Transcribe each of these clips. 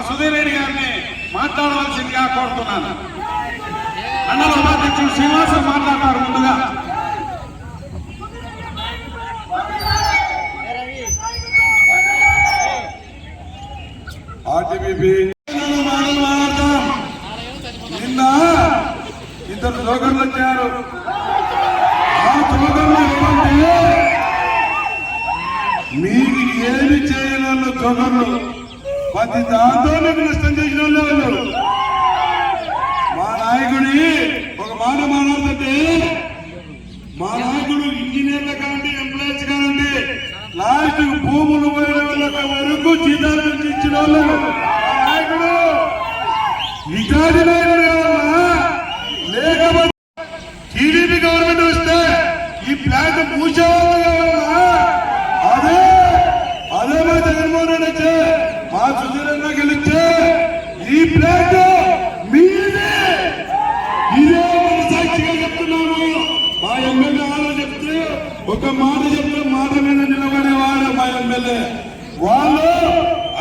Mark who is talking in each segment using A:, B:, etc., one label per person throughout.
A: సుధీర్ రెడ్డి గారిని మాట్లాడవలసిందిగా కోరుతున్నాను. మండల ఉపాధ్యక్షుడు శ్రీనివాసం మాట్లాడతారు. ముందుగా నిన్న ఇద్దరు జోకర్లు వచ్చారు. ఆ జోకర్లు ఏమంటే మీకు ఏమి చేయలేని జోకర్లు ప్రతి దాంతో మీకు నష్టం చేసిన వాళ్ళు. మా నాయకుడి ఒక మాట మాట్లాడుతుంటే మా నాయకుడు ఇంజనీర్లు కానండి, ఎంప్లాయీస్ కానండి, లాస్ట్ భూములు పోయిన వాళ్ళ వరకు జీతాలు ఇచ్చిన వాళ్ళు నాయకుడు రికార్డు నాయకుడు కావాలా? లేకపోతే టీడీపీ గవర్నమెంట్ వస్తే ఈ ప్లాంట్ మూసేవాళ్ళు కావాలా? అదే మా జగన్మోహన్ రెడ్డి వచ్చే మా సుధీరన్న గెలిస్తే ఈ ప్లాంట్ మీదే. ఇదే మన సాక్షిగా చెప్తున్నాము. మా ఎమ్మెల్యే ఆలో చెప్తే ఒక మాట చెప్తే మాట మీద నిలబడేవాడు మా ఎమ్మెల్యే. వాళ్ళు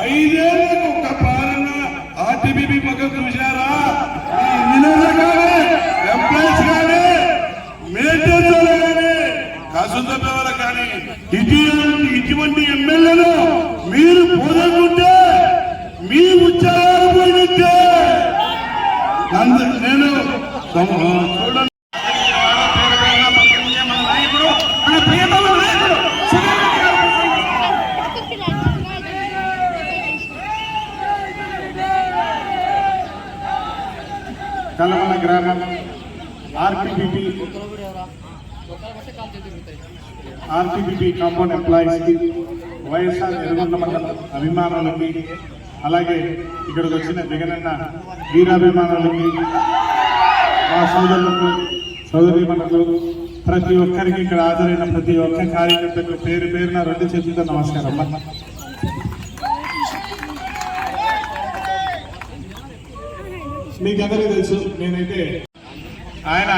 A: 5 ఏళ్లకు ఒక పాలన ఆర్టీబీపీ పక్కన చూశారా? ఇంజనీర్లు కానీ, ఎంప్లాయీస్ కానీ, మెయింటెనెన్స్ కానీ, కసుందల కానీ ఇటువంటి ఎమ్మెల్యేలు మీరు పోదకుంటే మీ ఉద్యోగాలు పోయినట్టే. నేను చూడండి, కలవల గ్రామం ఆర్టీబీపీ కాంపౌండ్ ఎంప్లాయీస్ కి, వైఎస్ఆర్ ఎర్రగొండ మండల అభిమానులకి, అలాగే ఇక్కడికి వచ్చిన జగనన్న వీరాభిమానులకి, మా సోదరులకు, సోదరీమణులకు, ప్రతి ఒక్కరికి ఇక్కడ హాజరైన ప్రతి ఒక్క కార్యకర్తకు పేరు పేరున 2 చేతులతో నమస్కారం. మీకందరికీ తెలుసు, నేనైతే ఆయన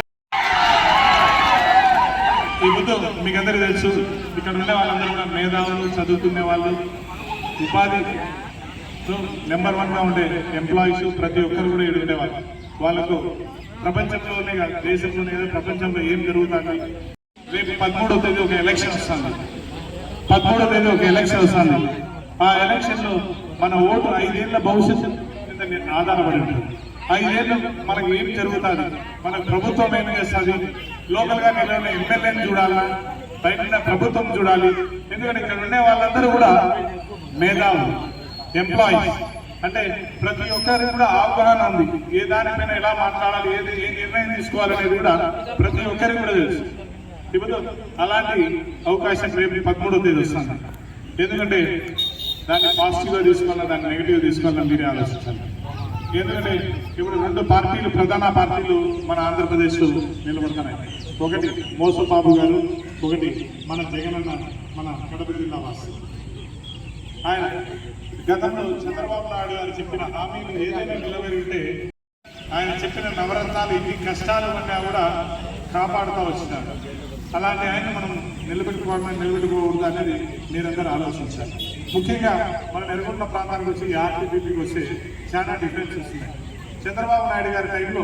A: ఈ ముందు మీకందరికీ తెలుసు, ఇక్కడ ఉండే వాళ్ళందరూ కూడా మేధావులు, చదువుకునే వాళ్ళు, ఉపాధి నెంబర్ 1గా ఉండే ఎంప్లాయీస్ ప్రతి ఒక్కరు కూడా ఇక్కడ ఉండేవాళ్ళు. వాళ్ళకు ప్రపంచంలోనే కాదు, దేశంలోనే కాదు, ప్రపంచంలో ఏం జరుగుతుంది. రేపు 13వ తేదీ ఒక ఎలక్షన్ వస్తుంది. 13వ తేదీ ఒక ఎలక్షన్ వస్తుంది. ఆ ఎలక్షన్ లో మన ఓటు 5 ఏళ్ల భవిష్యత్తు మీద ఆధారపడి ఉంటుంది. 5 ఏళ్ళు మనకు ఏం జరుగుతుంది, మన ప్రభుత్వం ఏం చేస్తుంది, లోకల్ గా నిలబడిన ఎమ్మెల్యేని చూడాలా, బయట ప్రభుత్వం చూడాలి. ఎందుకంటే ఇక్కడ ఉండే వాళ్ళందరూ కూడా మేధావులు, ఎంప్లాయీస్. అంటే ప్రతి ఒక్కరికి కూడా అవగాహన ఉంది, ఏ దానిపైన ఎలా మాట్లాడాలి, ఏ నిర్ణయం తీసుకోవాలనేది కూడా ప్రతి ఒక్కరికి కూడా తెలుసు. ఇప్పుడు అలాంటి అవకాశం రేపు 13వ తేదీ వస్తుంది. ఎందుకంటే దాన్ని పాజిటివ్గా తీసుకోవాలా, దాన్ని నెగిటివ్గా తీసుకోవాలని మీరే ఆలోచించాలి. ఎందుకంటే ఇప్పుడు 2 పార్టీలు, ప్రధాన పార్టీలు మన ఆంధ్రప్రదేశ్లో నిలబడుతున్నాయి. ఒకటి మోస బాబు గారు, ఒకటి మన జగనన్న, మన కడప జిల్లా వాసి. ఆయన గతంలో చంద్రబాబు నాయుడు గారు చెప్పిన హామీలు ఏదైనా నిలబెరిగితే, ఆయన చెప్పిన నవరత్నాలు ఇన్ని కష్టాలు ఉన్నా కూడా కాపాడుతూ వచ్చినారు. అలాంటి ఆయన మనం నిలబెట్టుకోకూడదు అనేది మీరందరూ ఆలోచించాలి. ముఖ్యంగా మన నెలకొండ ప్రాంతానికి వచ్చి ఆర్టీబీపీకి వస్తే చాలా డిఫరెన్స్ వస్తున్నాయి. చంద్రబాబు నాయుడు గారి టైంలో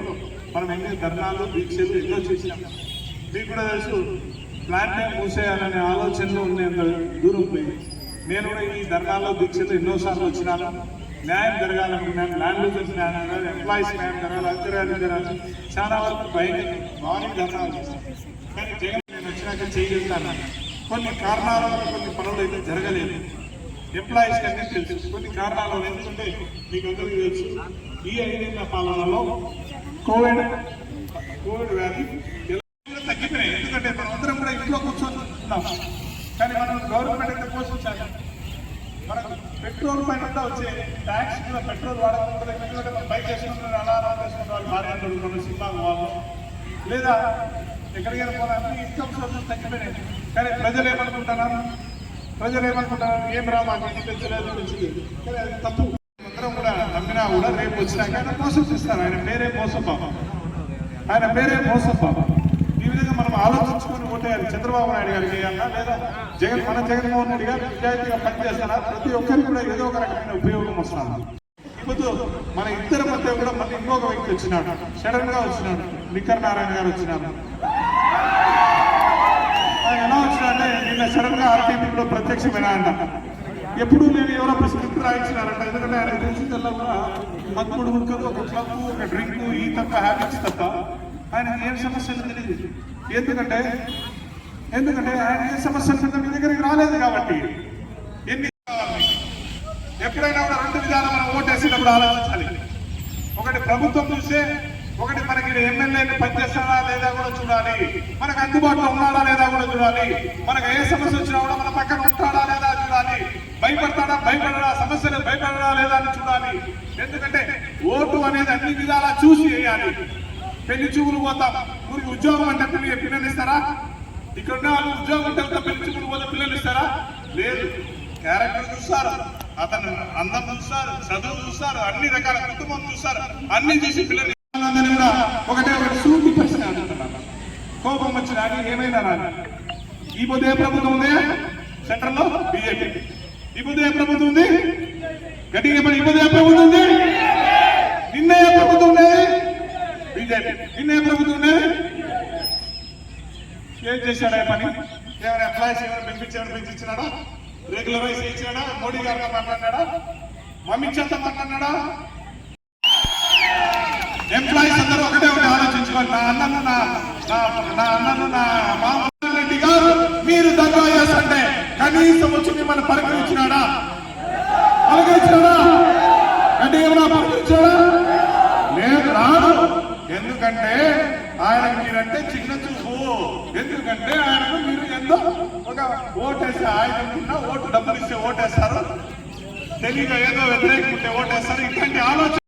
A: మనం ఎన్ని ధర్నాలు, దీక్షలు ఎన్నో చేసినాం. మీకు కూడా తెలుసు, ప్లాంట్ మూసేయాలనే ఆలోచనలో ఉండేంత దూరం పోయింది. నేను కూడా ఈ ధర్నాల్లో, దీక్షలు ఎన్నోసార్లు వచ్చినాను. న్యాయం జరగాలనుకున్నాను, ల్యాండ్ లూజర్స్ న్యాయం జరగాలి, ఎంప్లాయీస్ న్యాయం జరగాలి, అంతర్యాలు జరగాలి. చాలా వరకు భారీ ధర్నాలు చేశాను. కానీ జగన్ నేను వచ్చినాక చేయగలుగుతాను. కొన్ని కారణాల వల్ల కొన్ని పనులు అయితే జరగలేదు. ఎంప్లాయీస్కి అన్నీ తెలుసు కొన్ని కారణాల వల్ల. ఎందుకంటే మీకు అందరికీ తెలుసు, ఈ 5 ఏళ్ల పాలనలో కోవిడ్ వ్యాధి తగ్గిపోయినాయి. ఎందుకంటే మనం అందరం కూడా ఇంట్లో కూర్చొని ఉన్నాం. కానీ మనం గవర్నమెంట్ అయితే పోషించాలి. మనకు పెట్రోల్ పైన కూడా వచ్చే ట్యాక్స్ మీద పెట్రోల్ వాడకుండా ఎందుకంటే మనం బైక్ వేసుకుంటున్నారు అలా వేసుకుంటారు వాళ్ళు భార్య దొరుకుతున్నారు సినిమా వాళ్ళు లేదా ఎక్కడికైనా పోవడానికి ఇన్కమ్ సోర్సెస్ తగ్గిపోయినాయి. కానీ ప్రజలు ఏమనుకుంటారు ఏం రా మాకు తెలియదు కానీ అది తప్పు. అందరం కూడా నమ్మినా కూడా రేపు వచ్చినాక ఆయన మోసం చేస్తారు. ఆయన పేరే మోసప్ప. ఈ విధంగా మనం ఆలోచించుకొని ఓటేయాలి. చంద్రబాబు నాయుడు గారికి వేయాలా లేదా జగన్మోహన్ రెడ్డి గారు నిజాయితీగా పనిచేస్తారా? ప్రతి ఒక్కరికి కూడా ఏదో ఒక రకమైన ఉపయోగం వస్తుంది. ఇప్పుడు మన ఇద్దరి మధ్య కూడా మళ్ళీ ఇంకొక వ్యక్తి వచ్చినాడు, సడన్ గా వచ్చినాడు, నిక్కర్ నారాయణ గారు వచ్చినారు. ఆయన ఎలా వచ్చినారంటే నిన్న సడన్ గా ఆర్టీపీలో ప్రత్యక్షమైన అంట. ఎప్పుడు నేను ఎవరో స్క్రిప్ట్ రాయించినారంట. ఎందుకంటే ఆయన తెలిసిందల్లా కూడా మత్తుడు ముక్కలు, ఒక క్లబ్, ఒక డ్రింక్, ఈ తప్ప హ్యాబిట్స్ తప్ప ఆయన ఏం సమస్యలు తెలియదు. ఎందుకంటే ఆయన ఏ సమస్యలు మీ దగ్గరికి రాలేదు కాబట్టి. ఎప్పుడైనా కూడా రెండు విధాలు మనం ఓటేసేటప్పుడు ఆలోచించాలి. ఒకటి ప్రభుత్వం చూస్తే, ఒకటి మనకి ఎమ్మెల్యేని పనిచేస్తాడా లేదా కూడా చూడాలి, మనకు అందుబాటులో ఉన్నాడా లేదా కూడా చూడాలి, మనకు ఏ సమస్య వచ్చినా కూడా మన పక్కన ఉంటాడా లేదా చూడాలి, భయపడడా సమస్యలు భయపడడా లేదా అని చూడాలి. ఎందుకంటే ఓటు అనేది అన్ని విధాలా చూసి వేయాలి. పెళ్లి చూపులు పోతాం, ఊరికి ఉద్యోగం అంటే పిల్లలు ఇస్తారా? ఇక్కడ ఉన్న వాళ్ళు ఉద్యోగం అంటే పెళ్లి చూపులు పోతే పిల్లలు ఇస్తారా? లేదు. క్యారెక్టర్ చూస్తారు, అతను అందం చూస్తారు, చదువు చూస్తారు, అన్ని రకాల కుటుంబం చూస్తారు, అన్ని చూసి పిల్లలు కూడా ఒకటే సూటి ప్రశ్న అడుగుతున్నారు. కోపం వచ్చిన ఏమైనా రాదు. ఈ పొద్దు ఏ ప్రభుత్వం ఉంది సెంటర్ లో? బీజేపీ. ఈ పొద్దు ఏ ప్రభుత్వం ఉంది? గట్టిగా ఈ పొద్దు ఏ ప్రభుత్వం ఉంది? నిన్న ఏ ప్రభుత్వం ఉండేది? బీజేపీ. నిన్న ఏ ప్రభుత్వం ఉండేది? ఏం చేశాడా పని? ఏమైనా ఎంప్లాయీస్ ఏమైనా బెనిఫిట్స్ ఏమైనా పెంచిచ్చినాడా? రెగ్యులరైజ్ ఇచ్చినాడా? మోడీ గారితో మాట్లాడినాడా? మమ్మించేంత మాట్లాడినాడా? ఎంప్లాయీస్ అందరూ ఒకటే ఒకటి ఆలోచించుకోవాలి. నా అన్నను నా మామూలు రెడ్డి గారు మీరు దగా చేస్తుంటే కనీసం వచ్చి మిమ్మల్ని పలకరించినాడా? అంటే ఏమన్నా పలకరించాడా? లేదు, రాదు. ఎందుకంటే ఆయనకు మీరంటే చిన్న చూపు. ఎందుకంటే ఆయనకు మీరు ఎంతో ఒక ఓటేస్తే ఆయన ఓటు డబ్బులు ఇస్తే ఓటేస్తారు, తెలియక ఏదో వ్యతిరేకుంటే ఓటేస్తారు. ఇట్లాంటి ఆలోచన